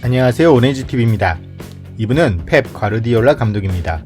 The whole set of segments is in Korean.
안녕하세요, 오렌지TV입니다. 이분은 펩 과르디올라 감독입니다.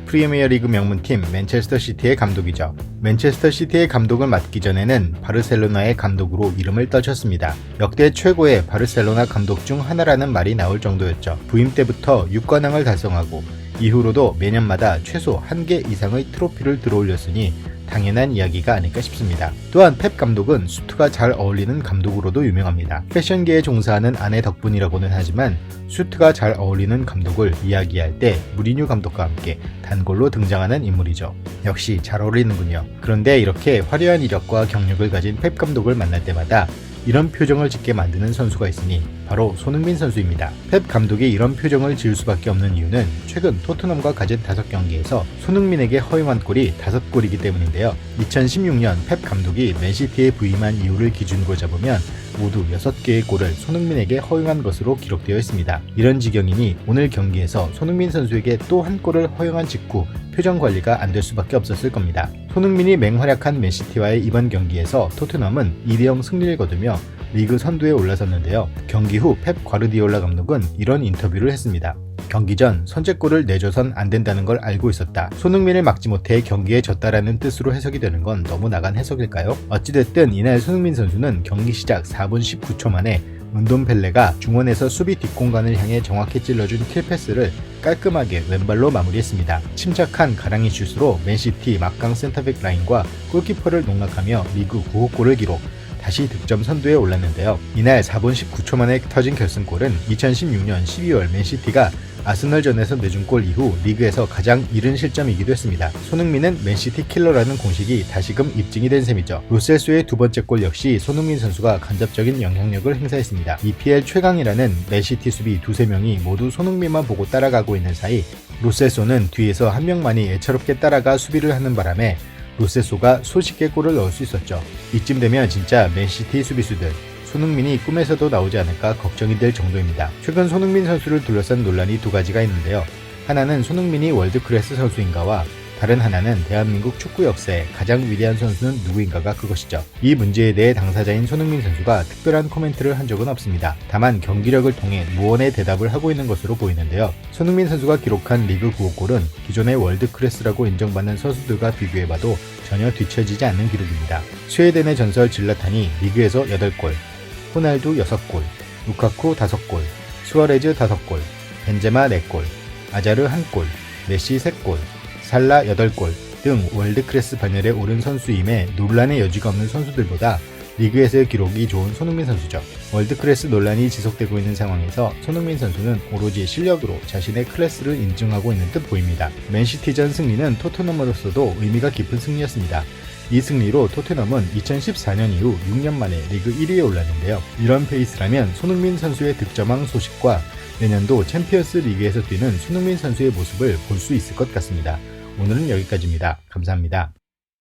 프리미어리그 명문팀 맨체스터 시티의 감독이죠. 맨체스터 시티의 감독을 맡기 전에는 바르셀로나의 감독으로 이름을 떨쳤습니다. 역대 최고의 바르셀로나 감독 중 하나라는 말이 나올 정도였죠. 부임 때부터 6관왕을 달성하고 이후로도 매년마다 최소 1개 이상의 트로피를 들어올렸으니 당연한 이야기가 아닐까 싶습니다. 또한 펩 감독은 수트가 잘 어울리는 감독으로도 유명합니다. 패션계에 종사하는 아내 덕분이라고는 하지만 수트가 잘 어울리는 감독을 이야기할 때 무리뉴 감독과 함께 단골로 등장하는 인물이죠. 역시 잘 어울리는군요. 그런데 이렇게 화려한 이력과 경력을 가진 펩 감독을 만날 때마다 이런 표정을 짓게 만드는 선수가 있으니 바로 손흥민 선수입니다. 펩 감독이 이런 표정을 지을 수밖에 없는 이유는 최근 토트넘과 가진 5경기에서 손흥민에게 허용한 골이 5골이기 때문인데요. 2016년 펩 감독이 맨시티에 부임한 이후를 기준으로 잡으면 모두 6개의 골을 손흥민에게 허용한 것으로 기록되어 있습니다. 이런 지경이니 오늘 경기에서 손흥민 선수에게 또 한 골을 허용한 직후 표정 관리가 안 될 수밖에 없었을 겁니다. 손흥민이 맹활약한 맨시티와의 이번 경기에서 토트넘은 2대0 승리를 거두며 리그 선두에 올라섰는데요. 경기 후 펩 과르디올라 감독은 이런 인터뷰를 했습니다. 경기 전 선제골을 내줘선 안 된다는 걸 알고 있었다. 손흥민을 막지 못해 경기에 졌다라는 뜻으로 해석이 되는 건 너무 나간 해석일까요? 어찌됐든 이날 손흥민 선수는 경기 시작 4분 19초 만에 은돔펠레가 중원에서 수비 뒷공간을 향해 정확히 찔러준 킬패스를 깔끔하게 왼발로 마무리했습니다. 침착한 가랑이 슛으로 맨시티 막강 센터백 라인과 골키퍼를 농락하며 리그 9호 골을 기록. 다시 득점 선두에 올랐는데요. 이날 4분 19초 만에 터진 결승골은 2016년 12월 맨시티가 아스널전에서 내준 골 이후 리그에서 가장 이른 실점이기도 했습니다. 손흥민은 맨시티 킬러라는 공식이 다시금 입증이 된 셈이죠. 로셀소의 두 번째 골 역시 손흥민 선수가 간접적인 영향력을 행사했습니다. EPL 최강이라는 맨시티 수비 두세 명이 모두 손흥민만 보고 따라가고 있는 사이 로셀소는 뒤에서 한 명만이 애처롭게 따라가 수비를 하는 바람에 로셀소가 손쉽게 골을 넣을 수 있었죠. 이쯤 되면 진짜 맨시티 수비수들 손흥민이 꿈에서도 나오지 않을까 걱정이 될 정도입니다. 최근 손흥민 선수를 둘러싼 논란이 두 가지가 있는데요. 하나는 손흥민이 월드클래스 선수인가와 다른 하나는 대한민국 축구 역사의 가장 위대한 선수는 누구인가가 그것이죠. 이 문제에 대해 당사자인 손흥민 선수가 특별한 코멘트를 한 적은 없습니다. 다만 경기력을 통해 무언의 대답을 하고 있는 것으로 보이는데요. 손흥민 선수가 기록한 리그 9호 골은 기존의 월드클래스라고 인정받는 선수들과 비교해봐도 전혀 뒤처지지 않는 기록입니다. 스웨덴의 전설 질라탄이 리그에서 8골, 호날두 6골, 루카쿠 5골, 수아레즈 5골, 벤제마 4골, 아자르 1골, 메시 3골, 살라 8골 등 월드클래스 반열에 오른 선수임에 논란의 여지가 없는 선수들보다 리그에서의 기록이 좋은 손흥민 선수죠. 월드클래스 논란이 지속되고 있는 상황에서 손흥민 선수는 오로지 실력으로 자신의 클래스를 인증하고 있는 듯 보입니다. 맨시티전 승리는 토트넘으로서도 의미가 깊은 승리였습니다. 이 승리로 토트넘은 2014년 이후 6년 만에 리그 1위에 올랐는데요. 이런 페이스라면 손흥민 선수의 득점왕 소식과 내년도 챔피언스 리그에서 뛰는 손흥민 선수의 모습을 볼 수 있을 것 같습니다. 오늘은 여기까지입니다. 감사합니다.